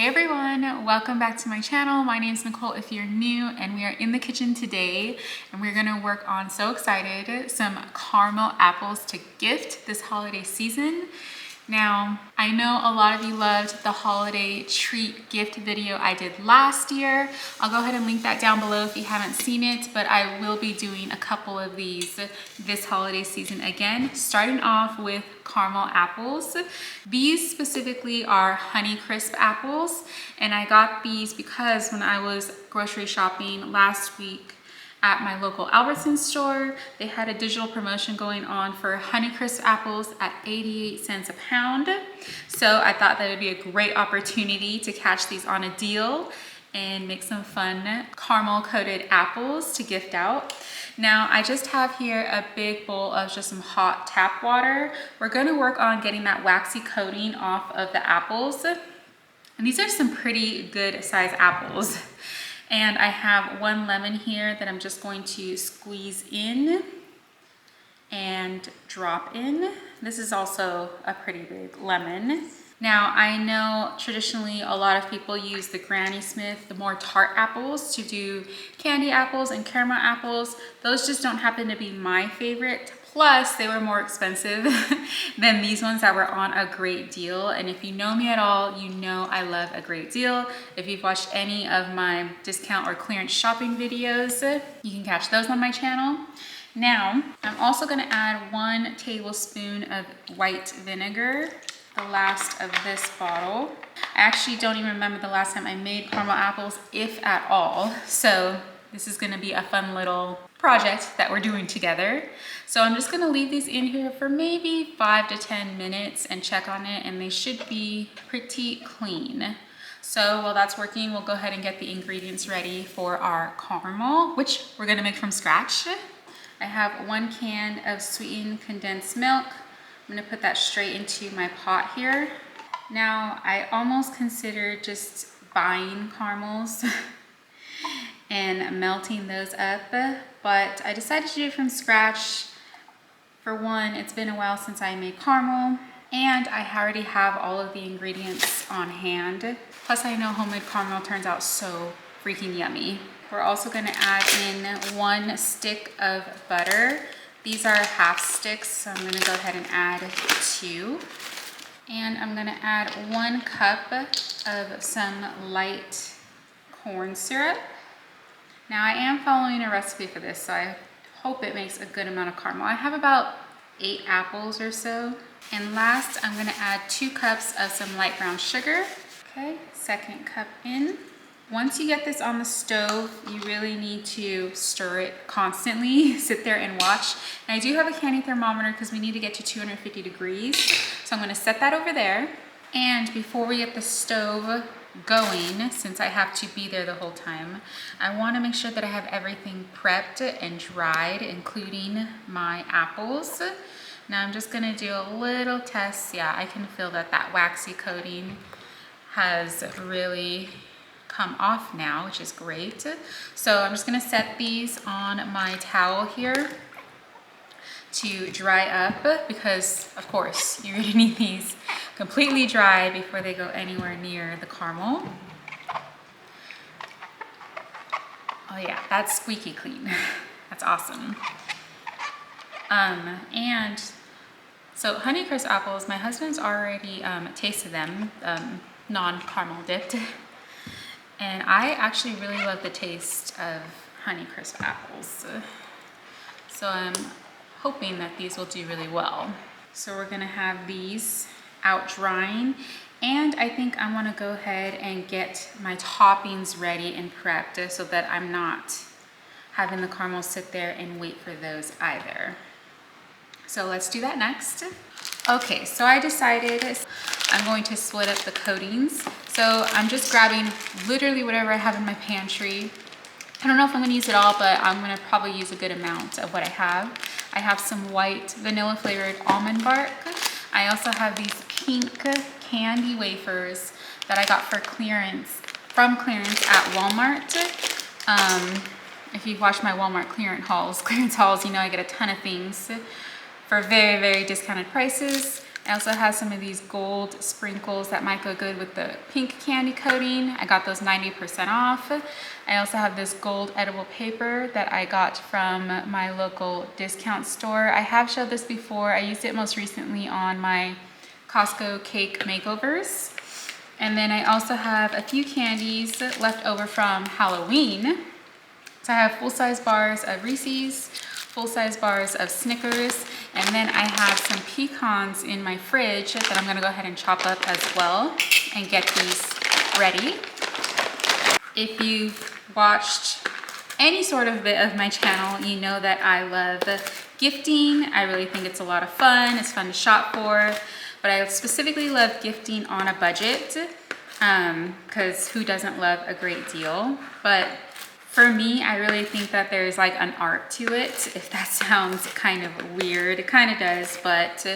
Hey everyone, welcome back to my channel. My name is Nicole if you're new, and we are in the kitchen today and we're gonna work on, so excited, some caramel apples to gift this holiday season. Now, I know a lot of you loved the holiday treat gift video I did last year. I'll go ahead and link that down below if you haven't seen it, but I will be doing a couple of these this holiday season again, starting off with caramel apples. These specifically are Honeycrisp apples, and I got these because when I was grocery shopping last week at my local Albertsons store, they had a digital promotion going on for Honeycrisp apples at 88 cents a pound. So I thought that would be a great opportunity to catch these on a deal and make some fun caramel coated apples to gift out. Now I just have here a big bowl of just some hot tap water. We're gonna work on getting that waxy coating off of the apples. And these are some pretty good size apples. And I have one lemon here that I'm just going to squeeze in and drop in. This is also a pretty big lemon. Now, I know traditionally a lot of people use the Granny Smith, the more tart apples, to do candy apples and caramel apples. Those just don't happen to be my favorite. Plus, they were more expensive than these ones that were on a great deal. And if you know me at all, you know I love a great deal. If you've watched any of my discount or clearance shopping videos, you can catch those on my channel. Now, I'm also gonna add 1 tablespoon of white vinegar, the last of this bottle. I actually don't even remember the last time I made caramel apples, if at all. So this is gonna be a fun little project that we're doing together. So I'm just gonna leave these in here for maybe 5 to 10 minutes and check on it, and they should be pretty clean. So while that's working, we'll go ahead and get the ingredients ready for our caramel, which we're gonna make from scratch. I have 1 can of sweetened condensed milk. I'm gonna put that straight into my pot here. Now, I almost considered just buying caramels and melting those up, but I decided to do it from scratch. For one, it's been a while since I made caramel, and I already have all of the ingredients on hand. Plus, I know homemade caramel turns out so freaking yummy. We're also gonna add in 1 stick of butter. These are half sticks, so I'm gonna go ahead and add 2. And I'm gonna add 1 cup of some light corn syrup. Now I am following a recipe for this, so I hope it makes a good amount of caramel. I have about 8 apples or so. And last, I'm gonna add 2 cups of some light brown sugar. Okay, 2nd cup in. Once you get this on the stove, you really need to stir it constantly. Sit there and watch. And I do have a candy thermometer because we need to get to 250 degrees. So I'm gonna set that over there. And before we get the stove going, since I have to be there the whole time, I wanna make sure that I have everything prepped and dried, including my apples. Now I'm just gonna do a little test. Yeah, I can feel that that waxy coating has really come off now, which is great. So I'm just gonna set these on my towel here to dry up, because of course you're gonna need these completely dry before they go anywhere near the caramel. Oh yeah, that's squeaky clean. That's awesome. And so Honeycrisp apples, my husband's already tasted them, non-caramel dipped. And I actually really love the taste of Honeycrisp apples. So I'm hoping that these will do really well. So we're gonna have these out drying. And I think I wanna go ahead and get my toppings ready and prepped so that I'm not having the caramel sit there and wait for those either. So let's do that next. Okay, so I decided I'm going to split up the coatings. So I'm just grabbing literally whatever I have in my pantry. I don't know if I'm gonna use it all, but I'm gonna probably use a good amount of what I have. I have some white vanilla flavored almond bark. I also have these pink candy wafers that I got from clearance at Walmart. If you've watched my Walmart clearance hauls, you know I get a ton of things for very, very discounted prices. I also have some of these gold sprinkles that might go good with the pink candy coating. I got those 90% off. I also have this gold edible paper that I got from my local discount store. I have showed this before. I used it most recently on my Costco cake makeovers. And then I also have a few candies left over from Halloween. So I have full-size bars of Reese's, full-size bars of Snickers, and then I have some pecans in my fridge that I'm gonna go ahead and chop up as well and get these ready. If you've watched any sort of bit of my channel, you know that I love gifting. I really think it's a lot of fun. It's fun to shop for, but I specifically love gifting on a budget because who doesn't love a great deal? But for me, I really think that there's like an art to it. If that sounds kind of weird, it kind of does, but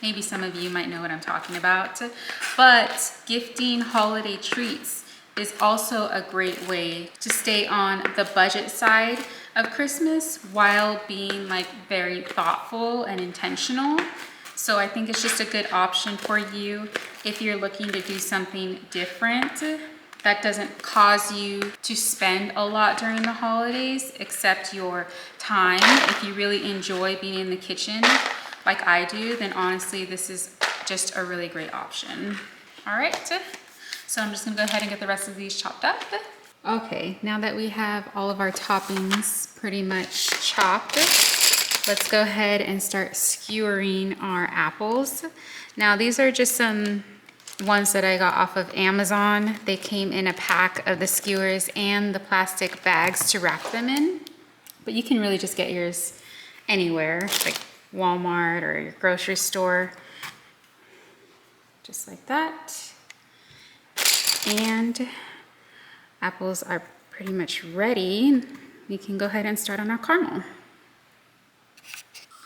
maybe some of you might know what I'm talking about. But gifting holiday treats is also a great way to stay on the budget side of Christmas while being like very thoughtful and intentional. So I think it's just a good option for you if you're looking to do something different that doesn't cause you to spend a lot during the holidays, except your time. If you really enjoy being in the kitchen like I do, then honestly, this is just a really great option. All right, so I'm just gonna go ahead and get the rest of these chopped up. Okay, now that we have all of our toppings pretty much chopped, let's go ahead and start skewering our apples. Now these are just some ones that I got off of Amazon. They came in a pack of the skewers and the plastic bags to wrap them in. But you can really just get yours anywhere, like Walmart or your grocery store. Just like that. And apples are pretty much ready. We can go ahead and start on our caramel.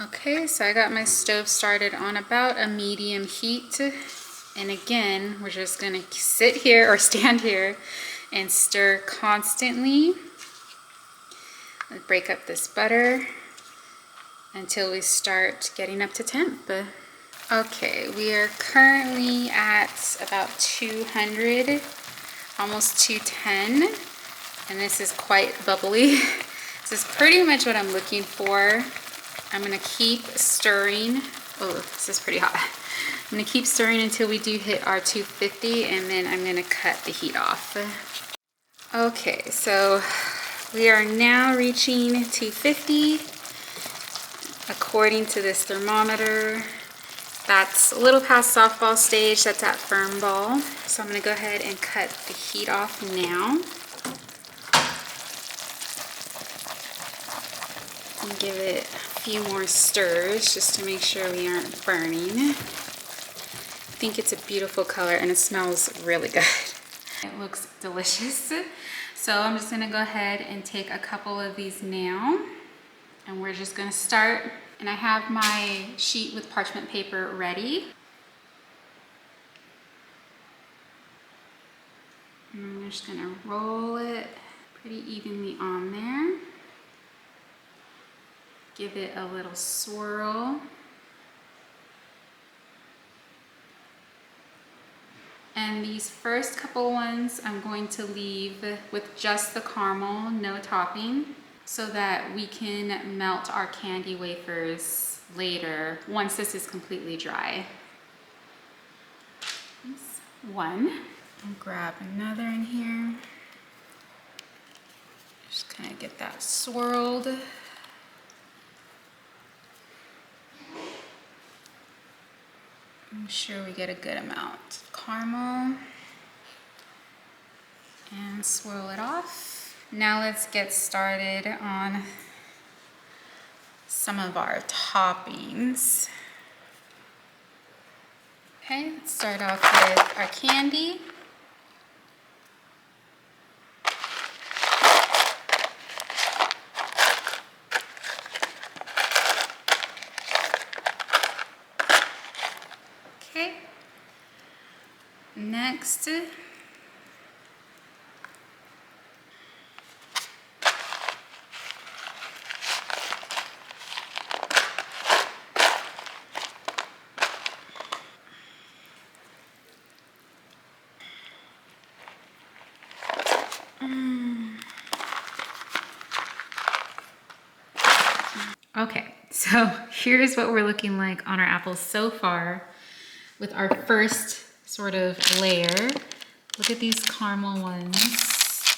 Okay, so I got my stove started on about a medium heat. And again, we're just gonna sit here or stand here and stir constantly. Let's break up this butter until we start getting up to temp. Okay, we are currently at about 200, almost 210, and this is quite bubbly. This is pretty much what I'm looking for. I'm gonna keep stirring. Oh, this is pretty hot. I'm gonna keep stirring until we do hit our 250, and then I'm gonna cut the heat off. Okay, so we are now reaching 250 according to this thermometer. That's a little past softball stage, that's at firm ball. So I'm gonna go ahead and cut the heat off now. And give it a few more stirs just to make sure we aren't burning. I think it's a beautiful color and it smells really good. It looks delicious. So I'm just gonna go ahead and take a couple of these now, and we're just gonna start. And I have my sheet with parchment paper ready. And I'm just gonna roll it pretty evenly on there. Give it a little swirl. And these first couple ones I'm going to leave with just the caramel, no topping, so that we can melt our candy wafers later once this is completely dry. That's one. I'll grab another in here. Just kind of get that swirled. I'm sure we get a good amount of caramel and swirl it off. Now let's get started on some of our toppings. Okay, let's start off with our candy. Okay, next, Okay, so here's what we're looking like on our apples so far with our first sort of layer. Look at these caramel ones.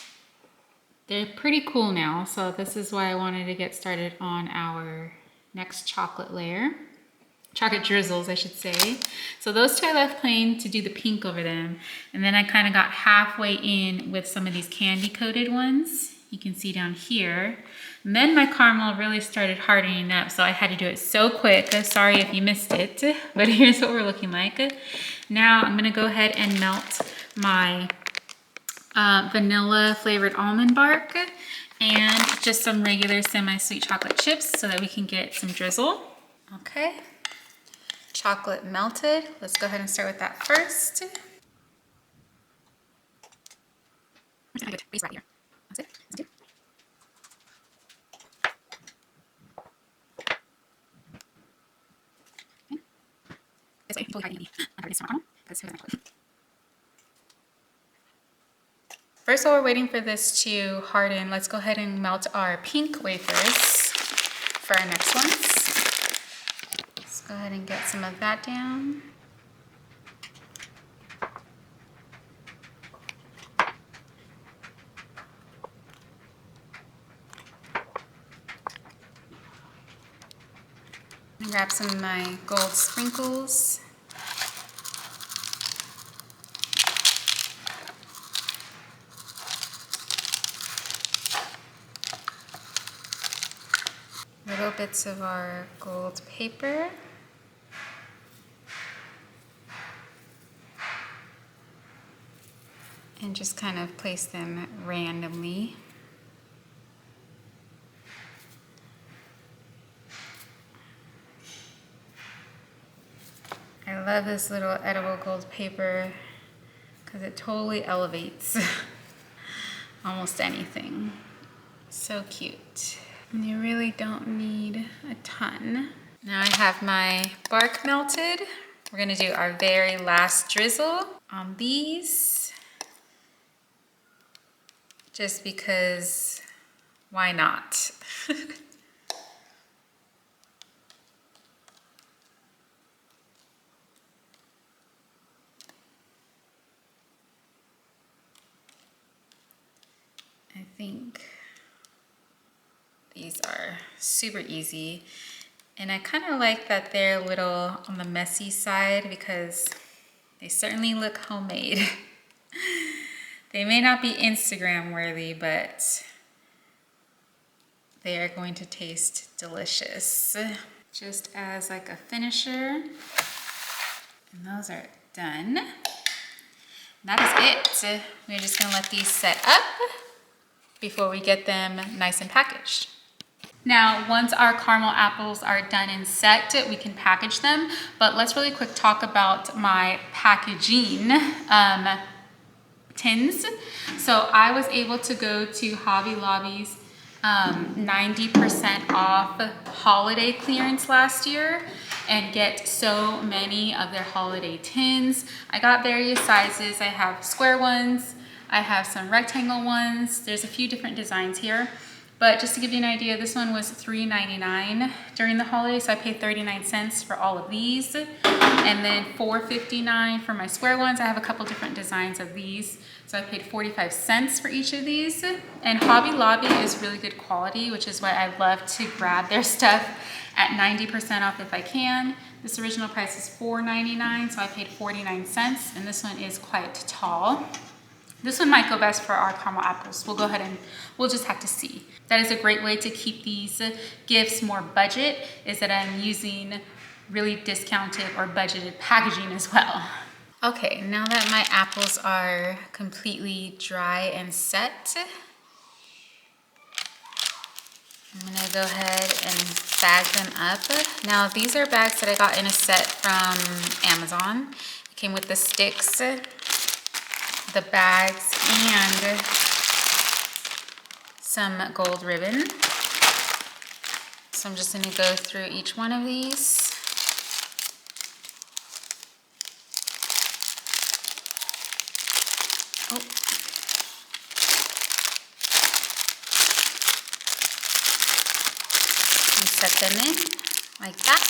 They're pretty cool now, so this is why I wanted to get started on our next chocolate layer. Chocolate drizzles, I should say. So those two I left plain to do the pink over them. And then I kind of got halfway in with some of these candy coated ones. You can see down here. And then my caramel really started hardening up, so I had to do it so quick. Sorry if you missed it, but here's what we're looking like. Now I'm gonna go ahead and melt my vanilla flavored almond bark and just some regular semi-sweet chocolate chips so that we can get some drizzle. Okay. Chocolate melted. Let's go ahead and start with that first. Right here. That's it. That's it. Okay. This way, totally hiding me. I'm going to start on because here's my clothes. First, while we're waiting for this to harden, let's go ahead and melt our pink wafers for our next ones. Let's go ahead and get some of that down. And grab some of my gold sprinkles. Little bits of our gold paper. And just kind of place them randomly. I love this little edible gold paper because it totally elevates almost anything. So cute. And you really don't need a ton. Now I have my bark melted. We're gonna do our very last drizzle on these. Just because, why not? I think these are super easy. And I kind of like that they're a little on the messy side because they certainly look homemade. They may not be Instagram worthy, but they are going to taste delicious. Just as like a finisher. And those are done. That is it. We're just gonna let these set up before we get them nice and packaged. Now, once our caramel apples are done and set, we can package them. But let's really quick talk about my packaging tins. So I was able to go to Hobby Lobby's 90% off holiday clearance last year and get so many of their holiday tins. I got various sizes. I have square ones, I have some rectangle ones. There's a few different designs here. But just to give you an idea, this one was $3.99 during the holidays, so I paid 39 cents for all of these. And then $4.59 for my square ones. I have a couple different designs of these. So I paid 45 cents for each of these. And Hobby Lobby is really good quality, which is why I love to grab their stuff at 90% off if I can. This original price is $4.99, so I paid 49 cents, and this one is quite tall. This one might go best for our caramel apples. We'll go ahead and we'll just have to see. That is a great way to keep these gifts more budget, is that I'm using really discounted or budgeted packaging as well. Okay, now that my apples are completely dry and set, I'm gonna go ahead and bag them up. Now these are bags that I got in a set from Amazon. It came with the sticks, the bags, and some gold ribbon. So I'm just gonna go through each one of these. Oh. and set them in like that.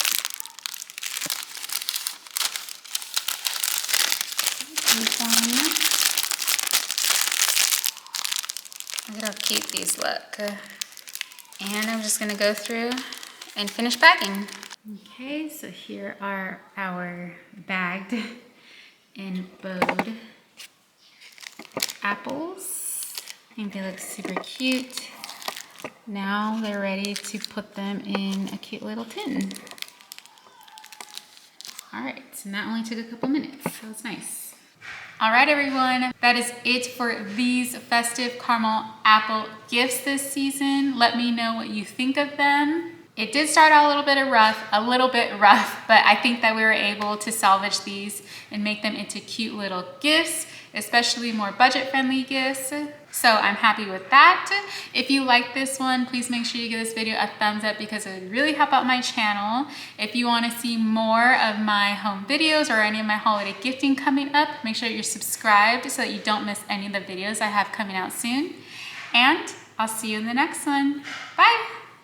Look at how cute these look. And I'm just gonna go through and finish bagging. Okay, so here are our bagged and bowed apples. I think they look super cute. Now they're ready to put them in a cute little tin. All right, so that only took a couple minutes, so it's nice. All right, everyone, that is it for these festive caramel apple gifts this season. Let me know what you think of them. It did start out a little bit rough, but I think that we were able to salvage these and make them into cute little gifts, especially more budget-friendly gifts. So I'm happy with that. If you like this one, please make sure you give this video a thumbs up because it would really help out my channel. If you want to see more of my home videos or any of my holiday gifting coming up, make sure you're subscribed so that you don't miss any of the videos I have coming out soon. And I'll see you in the next one. Bye.